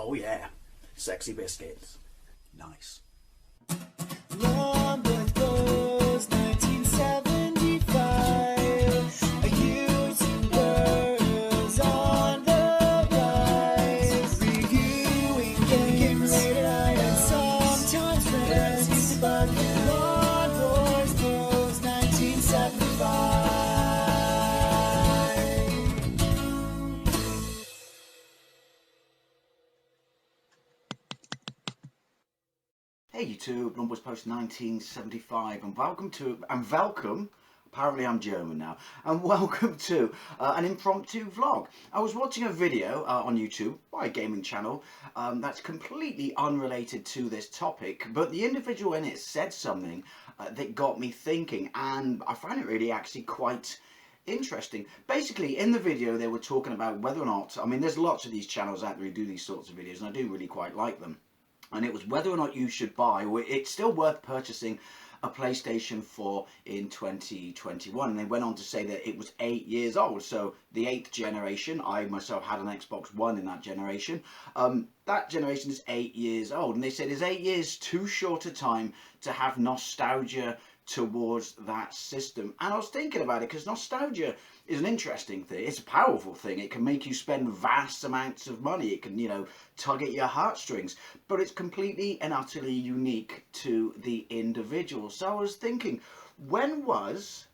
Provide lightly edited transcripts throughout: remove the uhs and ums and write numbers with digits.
Oh yeah, sexy biscuits. Nice. Long Boys Blues, 1975. A YouTuber's on the rise. Reviewing games, rated I and sometimes friends. But Long Boys Blues, 1975. Hey YouTube, Numbers Post 1975, and welcome, apparently I'm German now, and welcome to an impromptu vlog. I was watching a video on YouTube by a gaming channel that's completely unrelated to this topic, but the individual in it said something that got me thinking, and I found it really actually quite interesting. Basically, in the video they were talking about whether or not, I mean there's lots of these channels out there who do these sorts of videos, and I do really quite like them. And it was whether or not you should buy, or it's still worth purchasing a PlayStation 4 in 2021. And they went on to say that it was 8 years old, so the 8th generation. I myself had an Xbox One in that generation. That generation is 8 years old, and they said, is 8 years too short a time to have nostalgia towards that system? And I was thinking about it, because nostalgia is an interesting thing. It's a powerful thing. It can make you spend vast amounts of money. It can, you know, tug at your heartstrings, but it's completely and utterly unique to the individual. So I was thinking, when was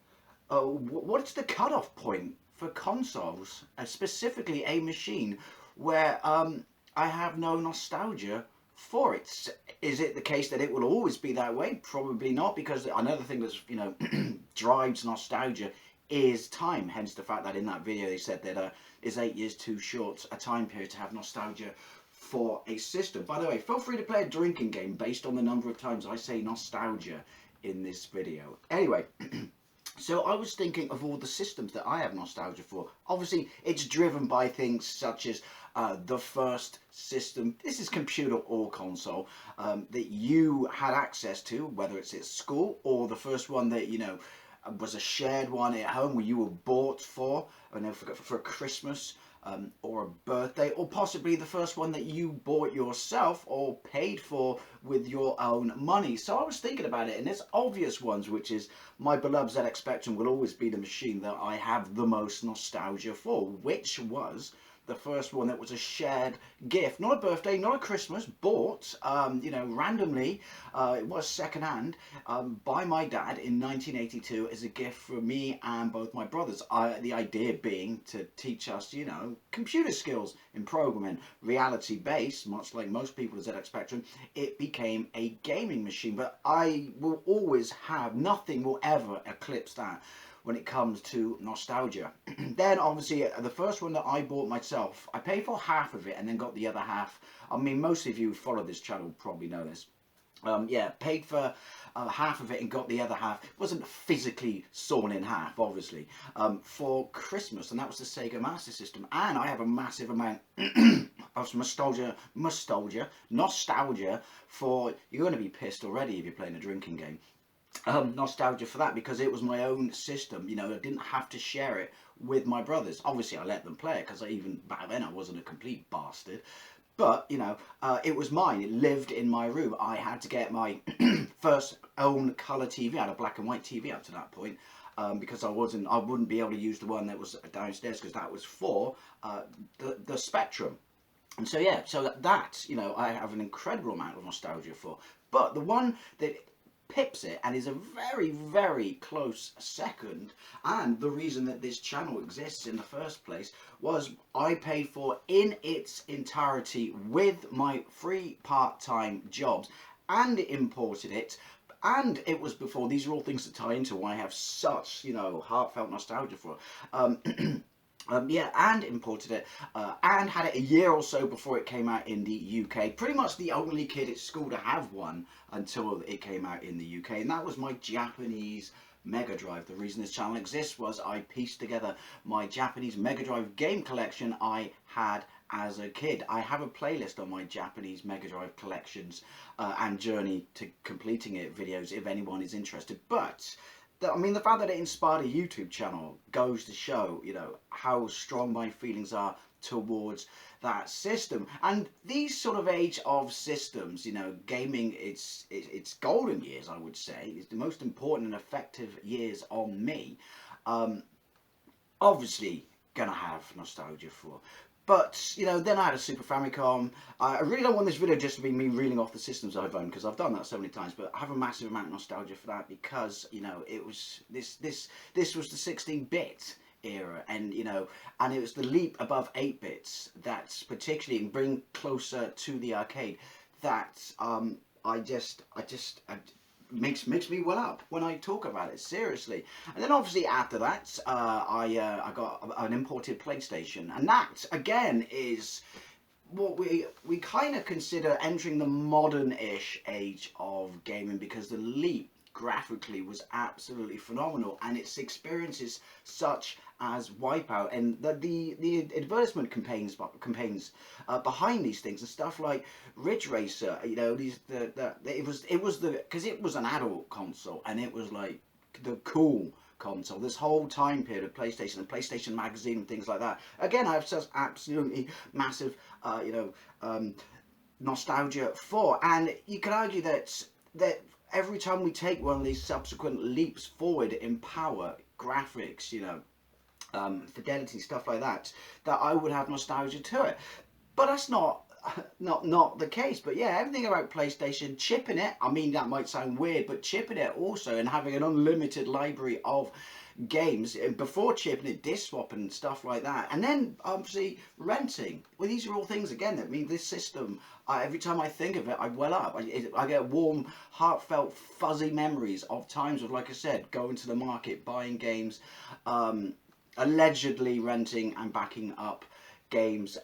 what's the cutoff point for consoles, specifically a machine where I have no nostalgia for it? Is it the case that it will always be that way? Probably not, because another thing that's, you know, drives nostalgia is time. Hence the fact that in that video they said that is 8 years too short a time period to have nostalgia for a system. By the way, feel free to play a drinking game based on the number of times I say nostalgia in this video. Anyway, so I was thinking of all the systems that I have nostalgia for. Obviously, it's driven by things such as the first system, this is computer or console, that you had access to, whether it's at school, or the first one that, you know, was a shared one at home where you were bought for, I know, for Christmas, or a birthday, or possibly the first one that you bought yourself or paid for with your own money. So I was thinking about it, and there's obvious ones, which is my beloved ZX Spectrum will always be the machine that I have the most nostalgia for, which was the first one that was a shared gift, not a birthday, not a Christmas, bought, you know, randomly. It was secondhand by my dad in 1982 as a gift for me and both my brothers. The idea being to teach us, you know, computer skills in programming, reality based, much like most people at ZX Spectrum. It became a gaming machine, but I will always have, nothing will ever eclipse that when it comes to nostalgia. Then obviously the first one that I bought myself, I paid for half of it and then got the other half. I mean, most of you who follow this channel probably know this. Yeah, paid for half of it and got the other half. It wasn't physically sawn in half, obviously, for Christmas, and that was the Sega Master System. And I have a massive amount of nostalgia for, you're going to be pissed already if you're playing a drinking game. Nostalgia for that, because it was my own system. You know, I didn't have to share it with my brothers. Obviously I let them play it, because even back then I wasn't a complete bastard, but you know, it was mine. It lived in my room. I had to get my first own colour TV. I had a black and white TV up to that point, because I wouldn't be able to use the one that was downstairs, because that was for the Spectrum. And so yeah, so that, you know, I have an incredible amount of nostalgia for. But the one that pips it and is a very, very close second, and the reason that this channel exists in the first place, was I paid for in its entirety with my 3 part-time jobs, and imported it. And it was before, these are all things that tie into why I have such, you know, heartfelt nostalgia for it. Yeah, and imported it, and had it a year or so before it came out in the UK. Pretty much the only kid at school to have one until it came out in the UK, and that was my Japanese Mega Drive. The reason this channel exists was I pieced together my Japanese Mega Drive game collection I had as a kid. I have a playlist on my Japanese Mega Drive collections and journey to completing it videos if anyone is interested. But I mean, the fact that it inspired a YouTube channel goes to show, you know, how strong my feelings are towards that system. And these sort of age of systems, you know, gaming, it's golden years, I would say. It's the most important and effective years on me. Obviously gonna have nostalgia for. But, you know, then I had a Super Famicom. I really don't want this video just to be me reeling off the systems I've owned, because I've done that so many times, but I have a massive amount of nostalgia for that because, you know, it was, this was the 16-bit era, and, you know, and it was the leap above 8 bits that's particularly bring closer to the arcade that makes me well up when I talk about it, seriously. And then obviously after that, I got an imported PlayStation, and that again is what we kind of consider entering the modern-ish age of gaming, because the leap graphically was absolutely phenomenal, and its experiences such as Wipeout and the advertisement campaigns behind these things and stuff like Ridge Racer, you know, it was because it was an adult console, and it was like the cool console this whole time period of PlayStation and PlayStation Magazine and things like that. Again, I have such absolutely massive nostalgia for, and you could argue that every time we take one of these subsequent leaps forward in power, graphics, you know, fidelity, stuff like that, that I would have nostalgia to it. But that's not the case. But yeah, everything about PlayStation, chipping it, I mean, that might sound weird, but chipping it also and having an unlimited library of games, before chipping it, disc swapping and stuff like that, and then obviously renting. Well, these are all things again that mean this system, every time I think of it, I well up. I get warm, heartfelt, fuzzy memories of times of, like I said, going to the market, buying games, allegedly renting and backing up games,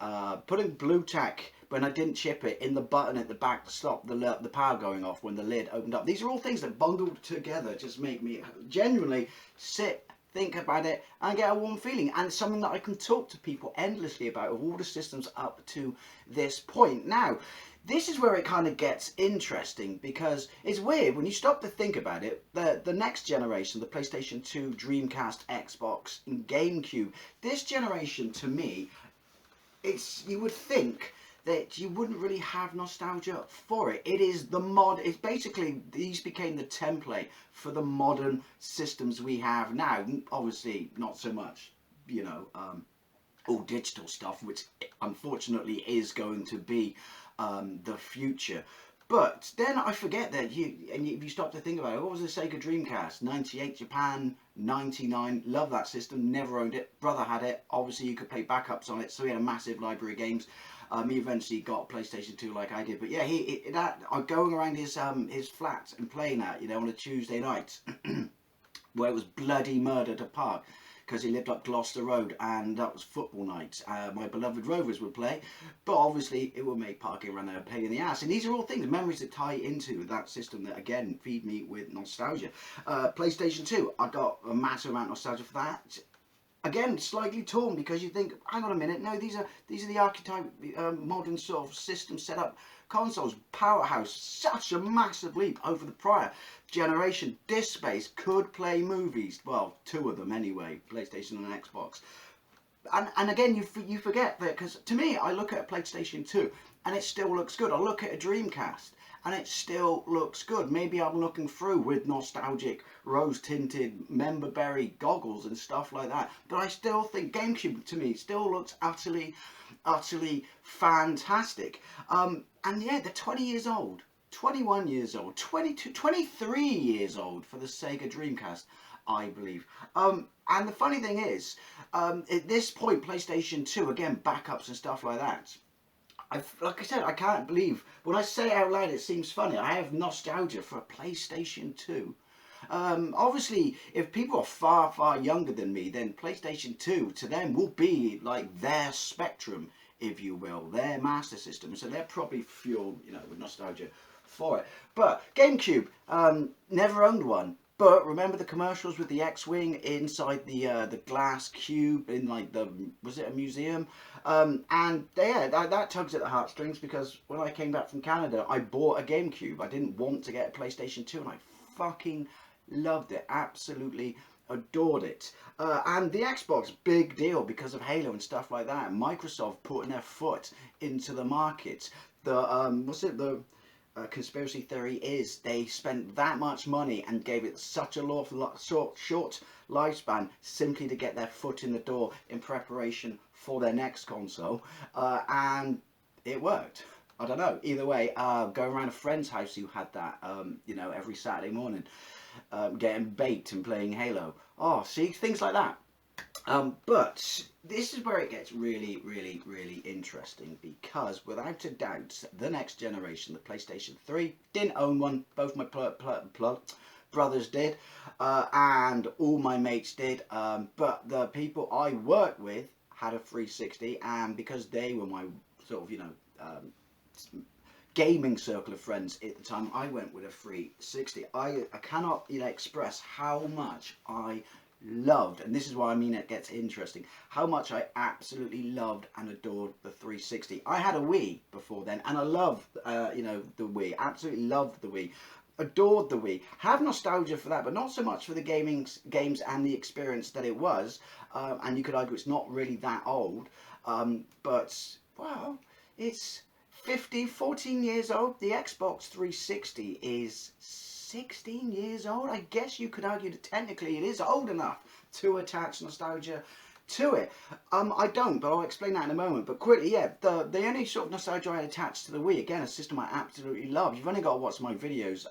putting blue tack when I didn't chip it in the button at the back to stop the power going off when the lid opened up. These are all things that bundled together just make me genuinely sit, think about it, and get a warm feeling, and something that I can talk to people endlessly about of all the systems up to this point. Now, this is where it kind of gets interesting, because it's weird when you stop to think about it. The next generation, the PlayStation 2, Dreamcast, Xbox, and GameCube, this generation to me, you would think that you wouldn't really have nostalgia for it. It is it's basically, these became the template for the modern systems we have now. Obviously not so much, you know, all digital stuff, which unfortunately is going to be the future. But then I forget that if you stop to think about it, what was the Sega Dreamcast? 98 Japan, 99, love that system, never owned it, brother had it, obviously you could play backups on it, so he had a massive library of games. He eventually got a PlayStation 2 like I did, but yeah, going around his flat and playing that, you know, on a Tuesday night, where it was bloody murder to park, because he lived up Gloucester Road, and that was football night. My beloved Rovers would play, but obviously it would make parking around there a pain in the ass. And these are all things, memories that tie into that system that, again, feed me with nostalgia. PlayStation 2, I got a massive amount of nostalgia for that. Again, slightly torn, because you think, hang on a minute, no, these are the archetype, modern sort of system setup consoles. Powerhouse, such a massive leap over the prior generation. Disc space, could play movies, well, 2 of them anyway, PlayStation and Xbox. And again, you forget that, because to me, I look at a PlayStation 2 and it still looks good. I look at a Dreamcast and it still looks good. Maybe I'm looking through with nostalgic rose-tinted member berry goggles and stuff like that, but I still think GameCube to me still looks utterly fantastic. And yeah, they're 20 years old, 21 years old, 22, 23 years old for the Sega Dreamcast, I believe. And the funny thing is, at this point, PlayStation 2, again, backups and stuff like that, like I said, I can't believe, when I say it out loud, it seems funny. I have nostalgia for a PlayStation 2. Obviously, if people are far younger than me, then PlayStation 2 to them will be like their Spectrum, if you will, their Master System. So they're probably fueled, you know, with nostalgia for it. But GameCube, never owned one. But remember the commercials with the X-Wing inside the glass cube in, like, was it a museum? And yeah, that tugs at the heartstrings, because when I came back from Canada, I bought a GameCube. I didn't want to get a PlayStation 2, and I fucking loved it. Absolutely adored it. And the Xbox, big deal because of Halo and stuff like that. Microsoft putting their foot into the market. The conspiracy theory is they spent that much money and gave it such a short lifespan simply to get their foot in the door in preparation for their next console, and it worked. I don't know. Either way, going around a friend's house who had that, every Saturday morning, getting baked and playing Halo. Oh, see, things like that. But this is where it gets really, really, really interesting, because without a doubt, the next generation, the PlayStation 3, didn't own one. Both my brothers did, and all my mates did. But the people I worked with had a 360, and because they were my sort of, gaming circle of friends at the time, I went with a 360. I cannot express how much I loved, and this is why I mean it gets interesting, how much I absolutely loved and adored the 360. I had a Wii before then, and I loved the Wii, absolutely loved the Wii, adored the Wii, have nostalgia for that, but not so much for the games and the experience that it was. And you could argue it's not really that old, but well, it's 14 years old. The Xbox 360 is 16 years old. I guess you could argue that technically it is old enough to attach nostalgia to it. I don't, but I'll explain that in a moment. But quickly, yeah, the only sort of nostalgia I attached to the Wii, again, a system I absolutely love. You've only got to watch my videos.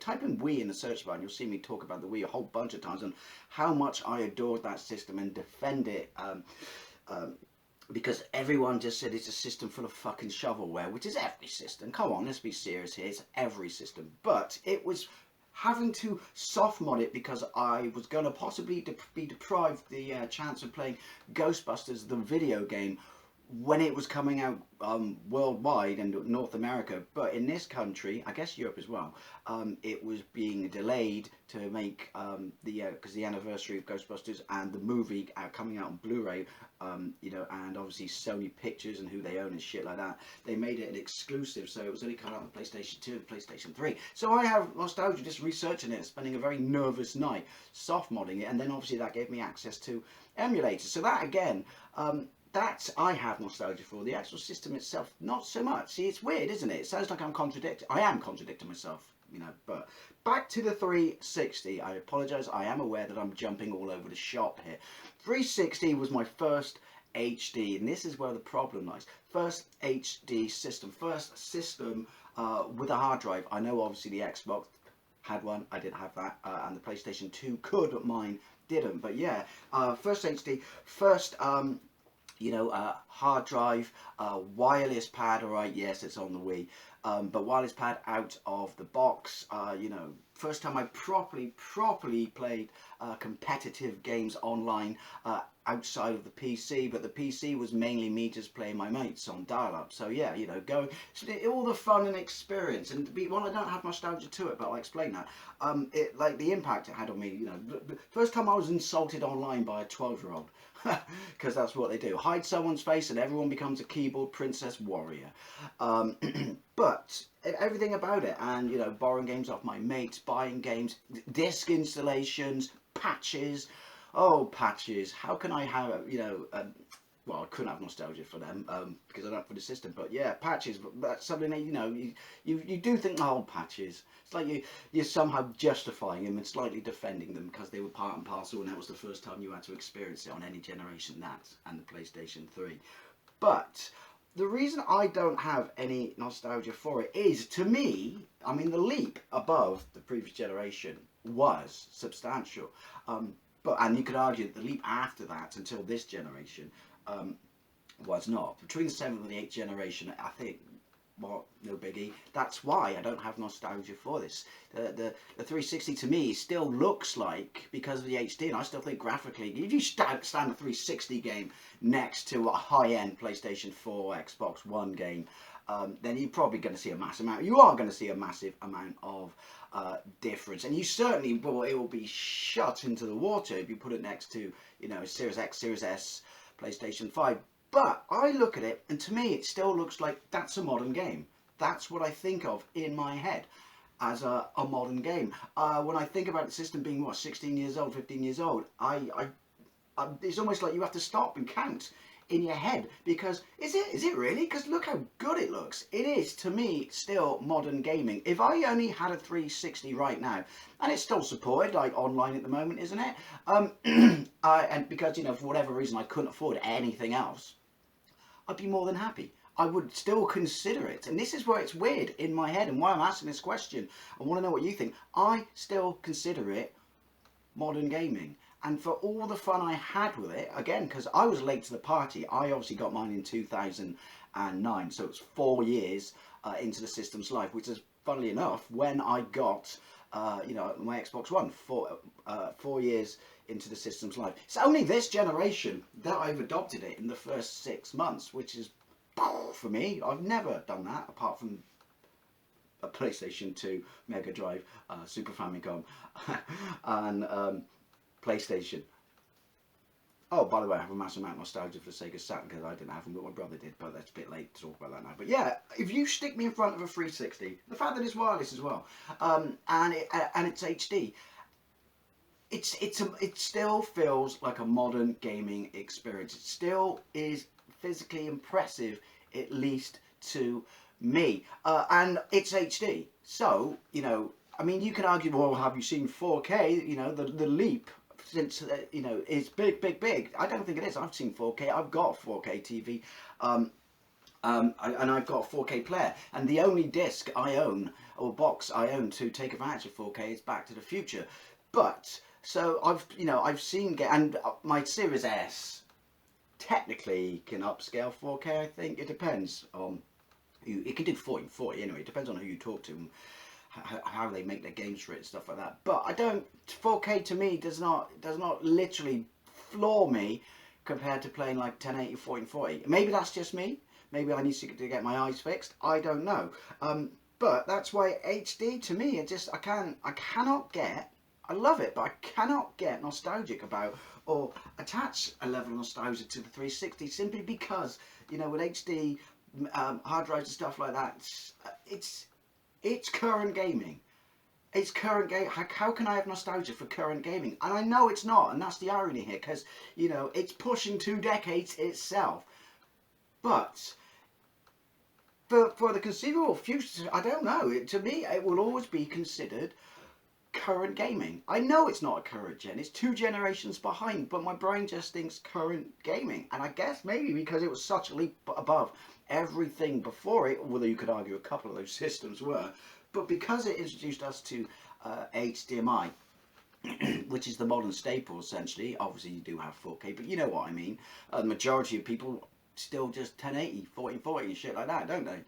Type in Wii in the search bar and you'll see me talk about the Wii a whole bunch of times and how much I adored that system and defend it. Because everyone just said it's a system full of fucking shovelware, which is every system. Come on, let's be serious here. It's every system. But it was having to soft mod it because I was going to possibly be deprived the chance of playing Ghostbusters, the video game, when it was coming out worldwide and North America. But in this country, I guess Europe as well, it was being delayed to make because the anniversary of Ghostbusters and the movie coming out on Blu-ray, and obviously Sony Pictures and who they own and shit like that, they made it an exclusive, so it was only coming out on PlayStation 2 and PlayStation 3. So I have nostalgia just researching it, spending a very nervous night soft modding it, and then obviously that gave me access to emulators. So that again, that I have nostalgia for. The actual system itself, not so much. See, it's weird, isn't it? It sounds like I'm contradicting. I am contradicting myself, but back to the 360. I apologise. I am aware that I'm jumping all over the shop here. 360 was my first HD, and this is where the problem lies. First HD system. First system with a hard drive. I know obviously the Xbox had one. I didn't have that, and the PlayStation 2 could, but mine didn't. But yeah, first HD. First hard drive, wireless pad. All right, yes, it's on the Wii, but wireless pad out of the box. First time I properly played competitive games online outside of the PC, but the PC was mainly me just playing my mates on dial-up. So yeah, going all the fun and experience, and I don't have nostalgia to it, but I'll explain that. Like the impact it had on me. The first time I was insulted online by a 12-year-old. Because that's what they do. Hide someone's face and everyone becomes a keyboard princess warrior. But everything about it, and borrowing games off my mates, buying games, disc installations, patches. Oh, patches. How can I have, well, I couldn't have nostalgia for them because I don't for the system. But yeah, patches. But that's something that you do think, oh, patches. It's like you're somehow justifying them and slightly defending them because they were part and parcel, and that was the first time you had to experience it on any generation, that and the PlayStation 3. But the reason I don't have any nostalgia for it is, to me, I mean, the leap above the previous generation was substantial. And you could argue that the leap after that until this generation was not. Between the 7th and the 8th generation, I think, well, no biggie. That's why I don't have nostalgia for this. The 360 to me still looks like, because of the HD, and I still think graphically, if you stand a 360 game next to a high-end PlayStation 4, Xbox One game, then you're probably going to see a massive amount. You are going to see a massive amount of difference, and you certainly it will be shot into the water if you put it next to Series X, Series S, PlayStation 5. But I look at it, and to me it still looks like that's a modern game. That's what I think of in my head. as a modern game. When I think about the system being, what, 16 years old, 15 years old, it's almost like you have to stop and count in your head, because is it really? Because look how good it looks. It is, to me, still modern gaming. If I only had a 360 right now, and it's still supported like online at the moment, isn't it? And because, you know, for whatever reason I couldn't afford anything else, I'd be more than happy. I would still consider it. And this is where it's weird in my head, and why I'm asking this question. I want to know what you think. I still consider it modern gaming. And for all the fun I had with it, again, because I was late to the party, I obviously got mine in 2009, so it's 4 years into the system's life, which is, funnily enough, when I got, you know, my Xbox One, 4 years into the system's life. It's only this generation that I've adopted it in the first 6 months, which is, for me, I've never done that, apart from a PlayStation 2, Mega Drive, Super Famicom, and PlayStation. Oh, by the way, I have a massive amount of nostalgia for Sega Saturn, because I didn't have them, but my brother did, but that's a bit late to talk about that now. But yeah, if you stick me in front of a 360, the fact that it's wireless as well, and it's HD, it still feels like a modern gaming experience. It still is physically impressive, at least to me, and it's HD. So, you know, I mean, you can argue, well, have you seen 4K? You know, the leap since, you know, is big, big, big. I don't think it is. I've seen 4K. I've got a 4K TV, and I've got a 4K player. And the only disc I own, or box I own, to take advantage of 4K is Back to the Future. But, so I've seen, and my Series S technically can upscale 4K, I think. It depends on who. It can do 40 anyway. It depends on who you talk to and how they make their games for it and stuff like that. But 4K to me does not literally floor me compared to playing like 1080, 40. Maybe that's just me. Maybe I need to get my eyes fixed. I don't know. But that's why HD to me, I cannot get, I love it, but I cannot get nostalgic about or attach a level of nostalgia to the 360, simply because, you know, with HD hard drives and stuff like that, it's current gaming. It's current game. How can I have nostalgia for current gaming? And I know it's not, and that's the irony here, because, you know, it's pushing 2 decades itself. But for the conceivable future, I don't know. To me, it will always be considered current gaming. I know it's not a current gen. It's 2 generations behind, but my brain just thinks current gaming. And I guess maybe because it was such a leap above everything before it, although you could argue a couple of those systems were, but because it introduced us to HDMI, which is the modern staple essentially. Obviously you do have 4K, but you know what I mean. The majority of people still just 1080, 40 and shit like that, don't they?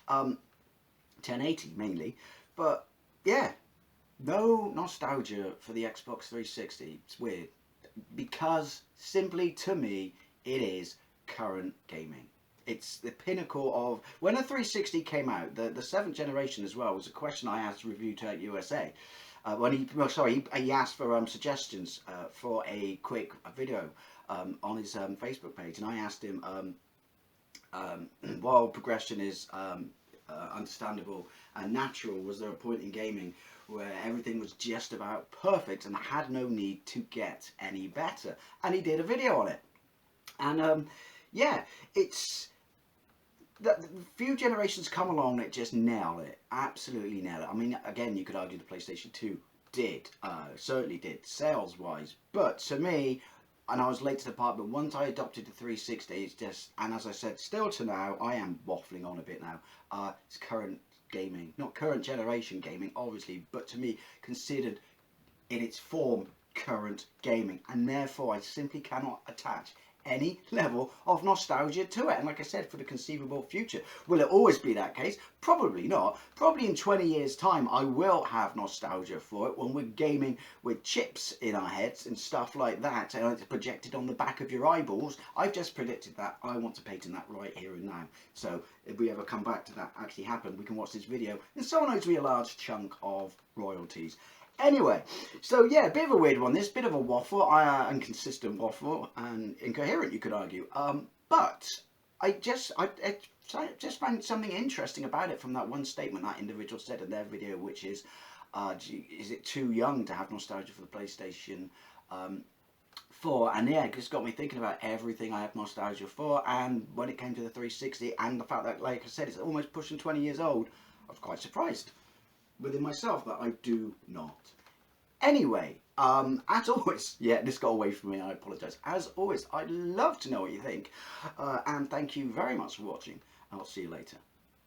1080 mainly, but yeah, no nostalgia for the Xbox 360. It's weird, because simply to me it is current gaming. It's the pinnacle of, when a 360 came out, the 7th generation as well, was a question I asked Review Tech USA. He asked for suggestions for a quick video on his Facebook page, and I asked him, while progression is understandable and natural, was there a point in gaming where everything was just about perfect and had no need to get any better? And he did a video on it. And yeah, it's the few generations come along that just nail it, absolutely nail it. I mean, again, you could argue the PlayStation 2 did, certainly did, sales-wise. But to me, and I was late to the part, but once I adopted the 360, it's just, and as I said, still to now, I am waffling on a bit now, it's current gaming. Not current generation gaming, obviously, but to me, considered in its form, current gaming. And therefore, I simply cannot attach any level of nostalgia to it. And like I said, for the conceivable future, will it always be that case? Probably not. Probably in 20 years time I will have nostalgia for it, when we're gaming with chips in our heads and stuff like that, and it's projected on the back of your eyeballs. I've just predicted that. I want to patent that right here and now. So if we ever come back to that actually happen, we can watch this video and someone owes me a large chunk of royalties. Anyway, so yeah, a bit of a weird one, this bit of a waffle, inconsistent waffle, and incoherent, you could argue. But I just found something interesting about it from that one statement that individual said in their video, which is, is it too young to have nostalgia for the PlayStation 4? And yeah, it just got me thinking about everything I have nostalgia for, and when it came to the 360 and the fact that, like I said, it's almost pushing 20 years old, I was quite surprised within myself that I do not. Anyway, as always, yeah, this got away from me, I apologise. As always, I'd love to know what you think, and thank you very much for watching, and I'll see you later.